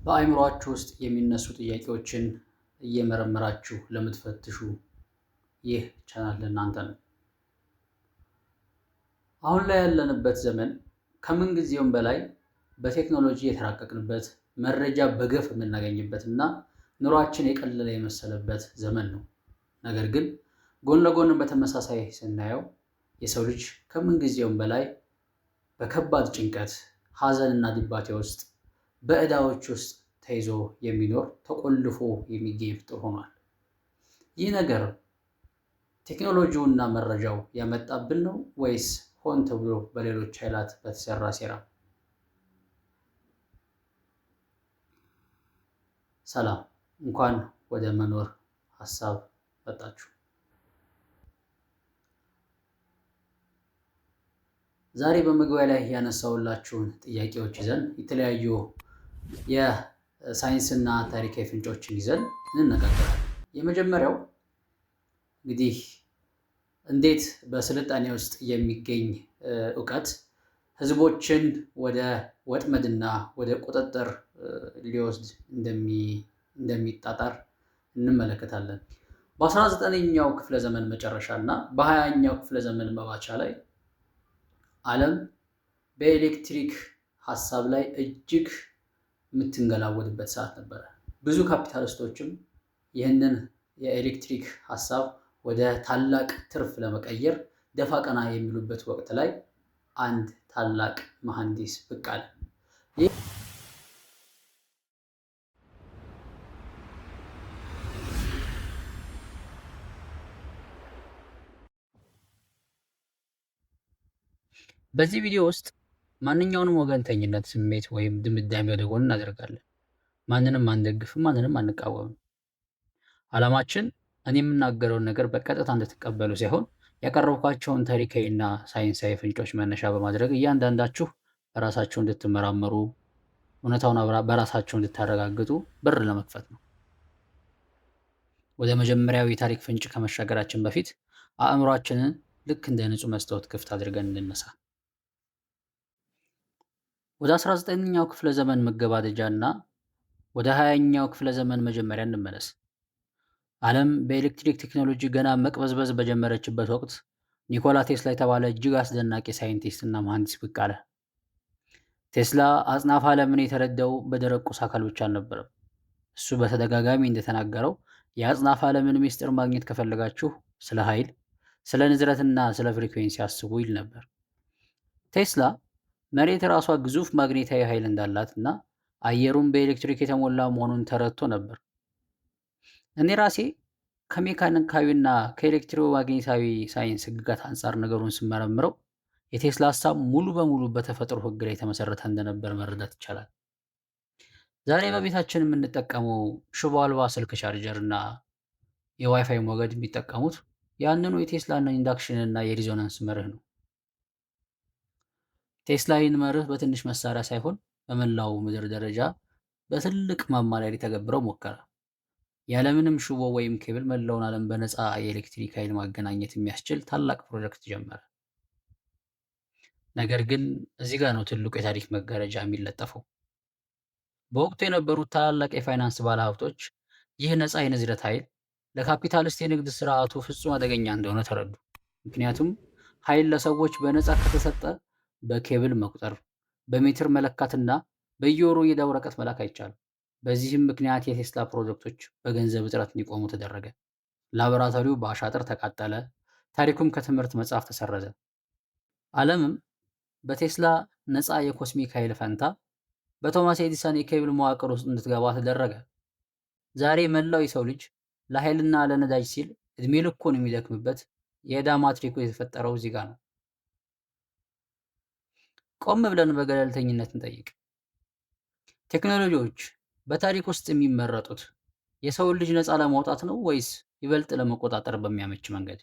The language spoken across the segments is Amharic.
በአእምሮአችሁ ውስጥ የሚነሱ ጥያቄዎችን እየመረመራችሁ ለምትፈትሹ ይህ ቻናል ለእናንተ ነው። አሁን ላይ ያለንበት ዘመን ከምን ጊዜውም በላይ በቴክኖሎጂ የተራቀቅንበት፣ መረጃ በገፍ የምናገኝበት እና ኑሯችን የቀለለ የመሰለበት ዘመን ነው። ነገር ግን ጎን ለጎን በተመሳሳይ ስናየው የሰው ልጅ ከምን ጊዜውም በላይ በከባድ ጭንቀት፣ ሐዘንና ድባቴ ውስጥ በዕዳዎች ውስጥ ተይዞ የሚኖር ተቆልፎ የሚገኝ ፍጡር ሆኗል። ይህ ነገር ቴክኖሎጂውና መረጃው ያመጣብን ነው ወይስ ሆን ተብሎ በሌሎች ኃይላት በተሰራ ሴራ? ሰላም፣ እንኳን ወደ መኖር ሀሳብ መጣችሁ። ዛሬ በመግቢያ ላይ ያነሳውላችሁን ጥያቄዎች ይዘን የተለያዩ የሳይንስና ታሪካዊ ፍንጮችን ይዘን እንነጋገራለን። የመጀመሪያው እንግዲህ እንዴት በስልጣኔ ውስጥ የሚገኝ እውቀት ህዝቦችን ወደ ወጥመድና ወደ ቁጥጥር ሊወስድ እንደሚጣጣር እንመለከታለን። በ19ኛው ክፍለ ዘመን መጨረሻ እና በ20ኛው ክፍለ ዘመን መባቻ ላይ ዓለም በኤሌክትሪክ ሀሳብ ላይ እጅግ የምትንገላወድበት ሰዓት ነበረ። ብዙ ካፒታሊስቶችም ይህንን የኤሌክትሪክ ሀሳብ ወደ ታላቅ ትርፍ ለመቀየር ደፋ ቀና የሚሉበት ወቅት ላይ አንድ ታላቅ መሐንዲስ ብቅ አለ። በዚህ ቪዲዮ ውስጥ ማንኛውንም ወገንተኝነት ስሜት ወይም ድምዳሜ ወደ ጎን እናደርጋለን። ማንንም አንደግፍም፣ ማንንም አንቃወምም። ዓላማችን እኔ የምናገረውን ነገር በቀጥታ እንድትቀበሉ ሳይሆን ያቀረብኳቸውን ታሪካዊና ሳይንሳዊ ፍንጮች መነሻ በማድረግ እያንዳንዳችሁ በራሳችሁ እንድትመራመሩ፣ እውነታውን በራሳችሁ እንድታረጋግጡ በር ለመክፈት ነው። ወደ መጀመሪያው የታሪክ ፍንጭ ከመሻገራችን በፊት አእምሯችንን ልክ እንደ ንጹህ መስታወት ክፍት አድርገን እንነሳ። ወደ 19ኛው ክፍለ ዘመን መገባደጃ እና ወደ 20ኛው ክፍለ ዘመን መጀመሪያ እንመለስ። ዓለም በኤሌክትሪክ ቴክኖሎጂ ገና መቅበዝበዝ በጀመረችበት ወቅት ኒኮላ ቴስላ የተባለ እጅግ አስደናቂ ሳይንቲስት እና መሐንዲስ ብቅ አለ። ቴስላ አጽናፈ ዓለምን የተረዳው በደረቅ ቁስ አካል ብቻ አልነበረም። እሱ በተደጋጋሚ እንደተናገረው የአጽናፈ ዓለምን ምስጢር ማግኘት ከፈለጋችሁ ስለ ኃይል፣ ስለ ንዝረትና ስለ ፍሪኩዌንሲ አስቡ ይል ነበር። ቴስላ መሬት ራሷ ግዙፍ ማግኔታዊ ኃይል እንዳላት እና አየሩን በኤሌክትሪክ የተሞላ መሆኑን ተረድቶ ነበር። እኔ ራሴ ከሜካኒካዊና ከኤሌክትሮማግኔታዊ ሳይንስ ህግጋት አንጻር ነገሩን ስመረምረው የቴስላ ሀሳብ ሙሉ በሙሉ በተፈጥሮ ህግ ላይ የተመሰረተ እንደነበር መረዳት ይቻላል። ዛሬ በቤታችን የምንጠቀመው ሽቦ አልባ ስልክ ቻርጀር እና የዋይፋይ ሞገድ የሚጠቀሙት ያንኑ የቴስላና ኢንዳክሽን እና የሪዞናንስ መርህ ነው። ቴስላ ይህን መርህ በትንሽ መሳሪያ ሳይሆን በመላው ምድር ደረጃ በትልቅ ማማ ላይ ሊተገብረው ሞከረ። ያለምንም ሽቦ ወይም ኬብል መላውን ዓለም በነፃ የኤሌክትሪክ ኃይል ማገናኘት የሚያስችል ታላቅ ፕሮጀክት ጀመረ። ነገር ግን እዚህ ጋር ነው ትልቁ የታሪክ መጋረጃ የሚለጠፈው። በወቅቱ የነበሩት ታላላቅ የፋይናንስ ባለሀብቶች ይህ ነፃ የንዝረት ኃይል ለካፒታሊስት የንግድ ስርዓቱ ፍጹም አደገኛ እንደሆነ ተረዱ። ምክንያቱም ኃይል ለሰዎች በነፃ ከተሰጠ በኬብል መቁጠር፣ በሜትር መለካትና በየወሩ የዕዳ ወረቀት መላክ አይቻልም። በዚህም ምክንያት የቴስላ ፕሮጀክቶች በገንዘብ እጥረት እንዲቆሙ ተደረገ። ላቦራቶሪው በአሻጥር ተቃጠለ። ታሪኩም ከትምህርት መጽሐፍ ተሰረዘ። ዓለምም በቴስላ ነፃ የኮስሚክ ኃይል ፈንታ በቶማስ ኤዲሰን የኬብል መዋቅር ውስጥ እንድትገባ ተደረገ። ዛሬ መላው የሰው ልጅ ለኃይልና ለነዳጅ ሲል እድሜ ልኩን የሚደክምበት የዕዳ ማትሪኩ የተፈጠረው እዚህ ጋር ነው። ቆም ብለን በገለልተኝነት እንጠይቅ። ቴክኖሎጂዎች በታሪክ ውስጥ የሚመረጡት የሰውን ልጅ ነፃ ለማውጣት ነው ወይስ ይበልጥ ለመቆጣጠር በሚያመች መንገድ?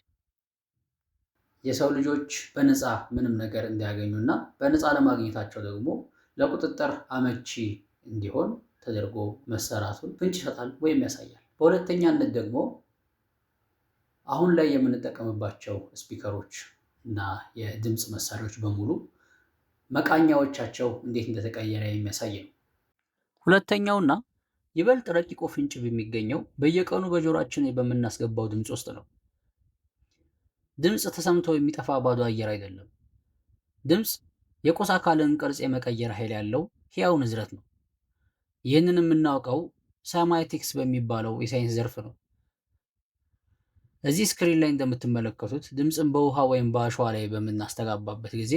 የሰው ልጆች በነፃ ምንም ነገር እንዲያገኙና በነፃ ለማግኘታቸው ደግሞ ለቁጥጥር አመቺ እንዲሆን ተደርጎ መሰራቱን ፍንጭ ይሰጣል ወይም ያሳያል። በሁለተኛነት ደግሞ አሁን ላይ የምንጠቀምባቸው ስፒከሮች እና የድምፅ መሳሪያዎች በሙሉ መቃኛዎቻቸው እንዴት እንደተቀየረ የሚያሳይ ነው። ሁለተኛውና ይበልጥ ረቂቁ ፍንጭ የሚገኘው በየቀኑ በጆሮአችን በምናስገባው ድምፅ ውስጥ ነው። ድምፅ ተሰምቶ የሚጠፋ ባዶ አየር አይደለም። ድምፅ የቁስ አካልን ቅርጽ የመቀየር ኃይል ያለው ሕያው ንዝረት ነው። ይህንን የምናውቀው ሳይማቲክስ በሚባለው የሳይንስ ዘርፍ ነው። እዚህ ስክሪን ላይ እንደምትመለከቱት ድምፅን በውሃ ወይም በአሸዋ ላይ በምናስተጋባበት ጊዜ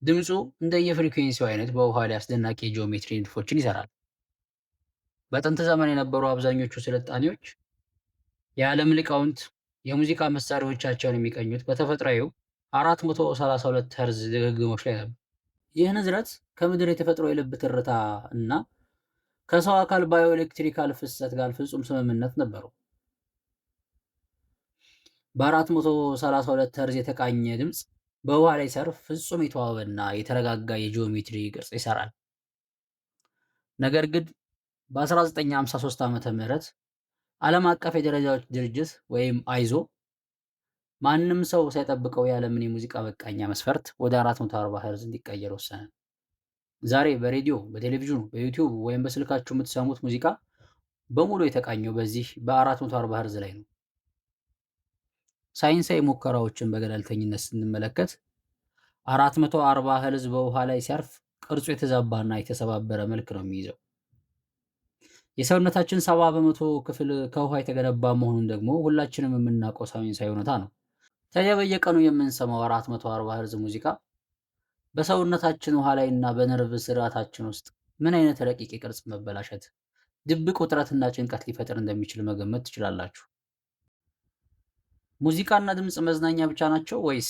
ድምፁ እንደየፍሪኩዌንሲው አይነት በውሃ ላይ አስደናቂ የጂኦሜትሪ ንድፎችን ይሰራል። በጥንት ዘመን የነበሩ አብዛኞቹ ስልጣኔዎች የዓለም ሊቃውንት የሙዚቃ መሳሪያዎቻቸውን የሚቀኙት በተፈጥሯዊው 432 ሄርዝ ድግግሞች ላይ ነበር። ይህ ንዝረት ከምድር የተፈጥሮ የልብ ትርታ እና ከሰው አካል ባዮኤሌክትሪካል ፍሰት ጋር ፍጹም ስምምነት ነበረው። በ432 ሄርዝ የተቃኘ ድምፅ በውሃ ላይ ሲያርፍ ፍጹም የተዋበና የተረጋጋ የጂኦሜትሪ ቅርጽ ይሰራል። ነገር ግን በ1953 ዓመተ ምህረት ዓለም አቀፍ የደረጃዎች ድርጅት ወይም አይዞ ማንም ሰው ሳይጠብቀው የዓለምን የሙዚቃ መቃኛ መስፈርት ወደ 440 ሄርዝ እንዲቀየር ወሰነ። ዛሬ በሬዲዮ፣ በቴሌቪዥኑ፣ በዩቲዩብ ወይም በስልካችሁ የምትሰሙት ሙዚቃ በሙሉ የተቃኘው በዚህ በ440 ሄርዝ ላይ ነው። ሳይንሳዊ ሙከራዎችን በገለልተኝነት ስንመለከት 440 ሄርዝ በውሃ ላይ ሲያርፍ ቅርጹ የተዛባና የተሰባበረ መልክ ነው የሚይዘው። የሰውነታችን 70 በመቶ ክፍል ከውሃ የተገነባ መሆኑን ደግሞ ሁላችንም የምናውቀው ሳይንሳዊ እውነታ ነው። ታዲያ በየቀኑ የምንሰማው 440 ሄርዝ ሙዚቃ በሰውነታችን ውሃ ላይ እና በነርቭ ስርዓታችን ውስጥ ምን አይነት ረቂቅ የቅርጽ መበላሸት፣ ድብቅ ውጥረትና ጭንቀት ሊፈጥር እንደሚችል መገመት ትችላላችሁ። ሙዚቃና ድምፅ መዝናኛ ብቻ ናቸው ወይስ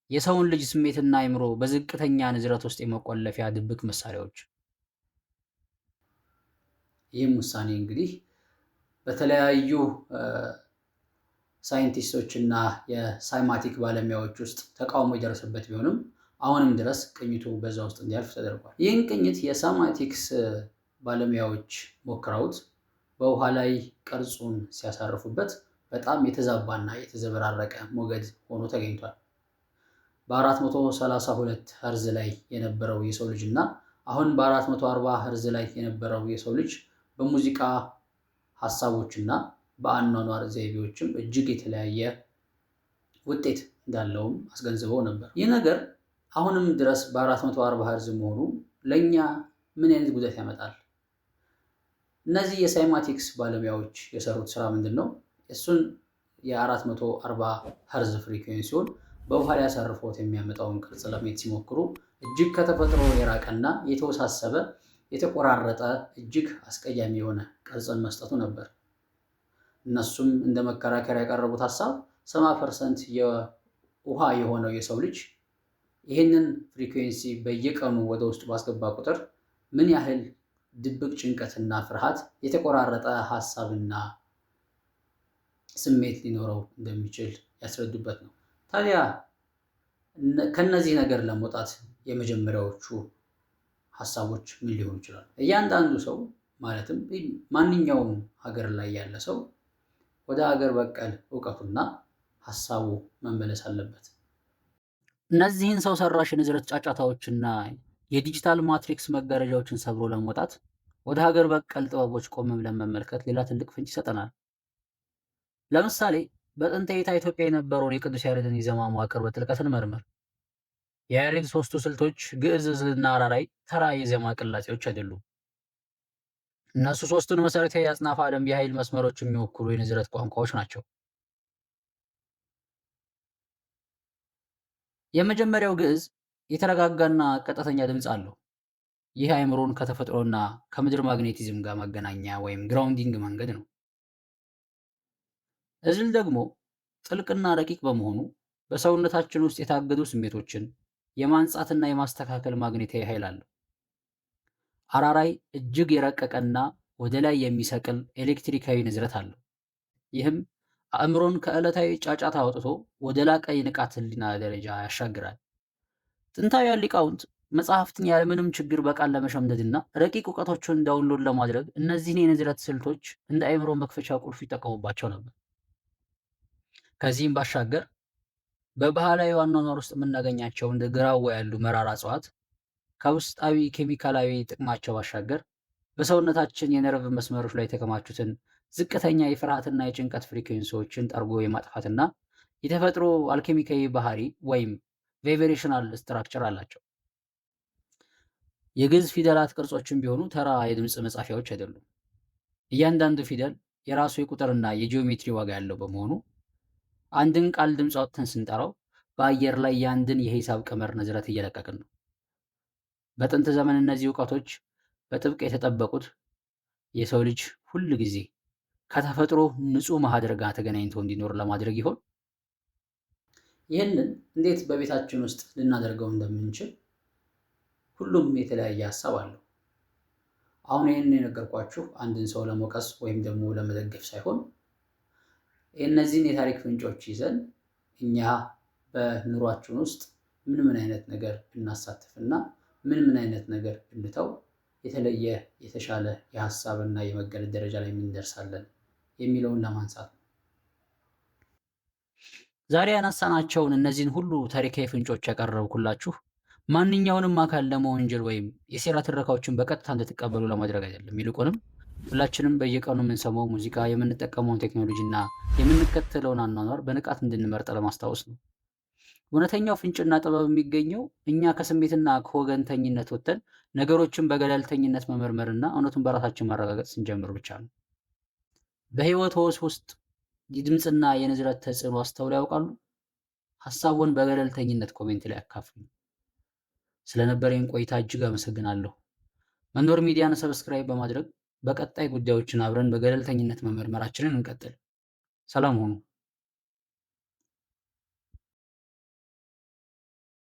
የሰውን ልጅ ስሜትና አእምሮ በዝቅተኛ ንዝረት ውስጥ የመቆለፊያ ድብቅ መሳሪያዎች? ይህም ውሳኔ እንግዲህ በተለያዩ ሳይንቲስቶች እና የሳይማቲክ ባለሙያዎች ውስጥ ተቃውሞ የደረሰበት ቢሆንም አሁንም ድረስ ቅኝቱ በዛ ውስጥ እንዲያልፍ ተደርጓል። ይህን ቅኝት የሳይማቲክስ ባለሙያዎች ሞክረውት በውሃ ላይ ቅርጹን ሲያሳርፉበት በጣም የተዛባና የተዘበራረቀ ሞገድ ሆኖ ተገኝቷል። በ432 ሄርዝ ላይ የነበረው የሰው ልጅ እና አሁን በ440 ሄርዝ ላይ የነበረው የሰው ልጅ በሙዚቃ ሀሳቦችና በአኗኗር ዘይቤዎችም እጅግ የተለያየ ውጤት እንዳለውም አስገንዝበው ነበር። ይህ ነገር አሁንም ድረስ በ440 ሄርዝ መሆኑ ለእኛ ምን አይነት ጉዳት ያመጣል? እነዚህ የሳይማቲክስ ባለሙያዎች የሰሩት ስራ ምንድን ነው? እሱን የ440 ሄርዝ ፍሪኩዌንሲውን በውሃ ላይ ያሳርፈውት የሚያመጣውን ቅርጽ ለማየት ሲሞክሩ እጅግ ከተፈጥሮ የራቀና የተወሳሰበ የተቆራረጠ እጅግ አስቀያሚ የሆነ ቅርጽን መስጠቱ ነበር። እነሱም እንደ መከራከሪያ ያቀረቡት ሀሳብ 70% የውሃ የሆነው የሰው ልጅ ይህንን ፍሪኩዌንሲ በየቀኑ ወደ ውስጡ ባስገባ ቁጥር ምን ያህል ድብቅ ጭንቀትና ፍርሃት፣ የተቆራረጠ ሀሳብና ስሜት ሊኖረው እንደሚችል ያስረዱበት ነው። ታዲያ ከነዚህ ነገር ለመውጣት የመጀመሪያዎቹ ሀሳቦች ምን ሊሆኑ ይችላሉ? እያንዳንዱ ሰው ማለትም ማንኛውም ሀገር ላይ ያለ ሰው ወደ ሀገር በቀል እውቀቱና ሀሳቡ መመለስ አለበት። እነዚህን ሰው ሰራሽ የንዝረት ጫጫታዎችና የዲጂታል ማትሪክስ መጋረጃዎችን ሰብሮ ለመውጣት ወደ ሀገር በቀል ጥበቦች ቆም ብለን መመልከት ሌላ ትልቅ ፍንጭ ይሰጠናል። ለምሳሌ በጥንታዊቷ ኢትዮጵያ የነበረውን የቅዱስ ያሬድን የዜማ መዋቅር በጥልቀት እንመርምር። የያሬድ ሶስቱ ስልቶች ግዕዝ፣ ዕዝልና አራራይ ተራ የዜማ ቅላጼዎች አይደሉም። እነሱ ሶስቱን መሰረታዊ የአጽናፈ ዓለም የኃይል መስመሮች የሚወክሉ የንዝረት ቋንቋዎች ናቸው። የመጀመሪያው ግዕዝ የተረጋጋና ቀጥተኛ ድምፅ አለው። ይህ አእምሮን ከተፈጥሮና ከምድር ማግኔቲዝም ጋር ማገናኛ ወይም ግራውንዲንግ መንገድ ነው። ዕዝል ደግሞ ጥልቅና ረቂቅ በመሆኑ በሰውነታችን ውስጥ የታገዱ ስሜቶችን የማንጻትና የማስተካከል ማግኔታዊ ኃይል አለው። አራራይ እጅግ የረቀቀና ወደ ላይ የሚሰቅል ኤሌክትሪካዊ ንዝረት አለው። ይህም አእምሮን ከዕለታዊ ጫጫታ አውጥቶ ወደ ላቀ የንቃተ ህሊና ደረጃ ያሻግራል። ጥንታውያን ሊቃውንት መጽሐፍትን ያለምንም ችግር በቃል ለመሸምደድና ረቂቅ እውቀቶችን ዳውንሎድ ለማድረግ እነዚህን የንዝረት ስልቶች እንደ አእምሮ መክፈቻ ቁልፍ ይጠቀሙባቸው ነበር። ከዚህም ባሻገር በባህላዊ አኗኗር ውስጥ የምናገኛቸው እንደ ግራዋ ያሉ መራራ እጽዋት ከውስጣዊ ኬሚካላዊ ጥቅማቸው ባሻገር በሰውነታችን የነርቭ መስመሮች ላይ የተከማቹትን ዝቅተኛ የፍርሃትና የጭንቀት ፍሪኩዌንሲዎችን ጠርጎ የማጥፋትና የተፈጥሮ አልኬሚካዊ ባህሪ ወይም ቫይብሬሽናል ስትራክቸር አላቸው። የግዕዝ ፊደላት ቅርጾችም ቢሆኑ ተራ የድምፅ መጻፊያዎች አይደሉም። እያንዳንዱ ፊደል የራሱ የቁጥርና የጂኦሜትሪ ዋጋ ያለው በመሆኑ አንድን ቃል ድምፅ አውጥተን ስንጠራው በአየር ላይ የአንድን የሂሳብ ቀመር ንዝረት እየለቀቅን ነው። በጥንት ዘመን እነዚህ እውቀቶች በጥብቅ የተጠበቁት የሰው ልጅ ሁል ጊዜ ከተፈጥሮ ንጹህ ማህደር ጋር ተገናኝቶ እንዲኖር ለማድረግ ይሆን? ይህንን እንዴት በቤታችን ውስጥ ልናደርገው እንደምንችል ሁሉም የተለያየ ሀሳብ አለው። አሁን ይህንን የነገርኳችሁ አንድን ሰው ለመውቀስ ወይም ደግሞ ለመደገፍ ሳይሆን እነዚህን የታሪክ ፍንጮች ይዘን እኛ በኑሯችን ውስጥ ምን ምን አይነት ነገር ብናሳትፍና ምን ምን አይነት ነገር ብንተው የተለየ የተሻለ የሀሳብና የመገለጥ ደረጃ ላይ እንደርሳለን የሚለውን ለማንሳት ነው። ዛሬ ያነሳናቸውን እነዚህን ሁሉ ታሪካዊ ፍንጮች ያቀረብኩላችሁ ማንኛውንም አካል ለመወንጀል ወይም የሴራ ትረካዎችን በቀጥታ እንድትቀበሉ ለማድረግ አይደለም። ይልቁንም ሁላችንም በየቀኑ የምንሰማው ሙዚቃ፣ የምንጠቀመውን ቴክኖሎጂ እና የምንከተለውን አኗኗር በንቃት እንድንመርጥ ለማስታወስ ነው። እውነተኛው ፍንጭና ጥበብ የሚገኘው እኛ ከስሜትና ከወገንተኝነት ወጥተን ነገሮችን በገለልተኝነት መመርመርና እውነቱን በራሳችን ማረጋገጥ ስንጀምር ብቻ ነው። በህይወት ውስጥ የድምፅና የንዝረት ተጽዕኖ አስተውለው ያውቃሉ? ሀሳቡን በገለልተኝነት ኮሜንት ላይ አካፍሉ። ስለነበረኝ ቆይታ እጅግ አመሰግናለሁ። መንዶር ሚዲያን ሰብስክራይብ በማድረግ በቀጣይ ጉዳዮችን አብረን በገለልተኝነት መመርመራችንን እንቀጥል። ሰላም ሁኑ።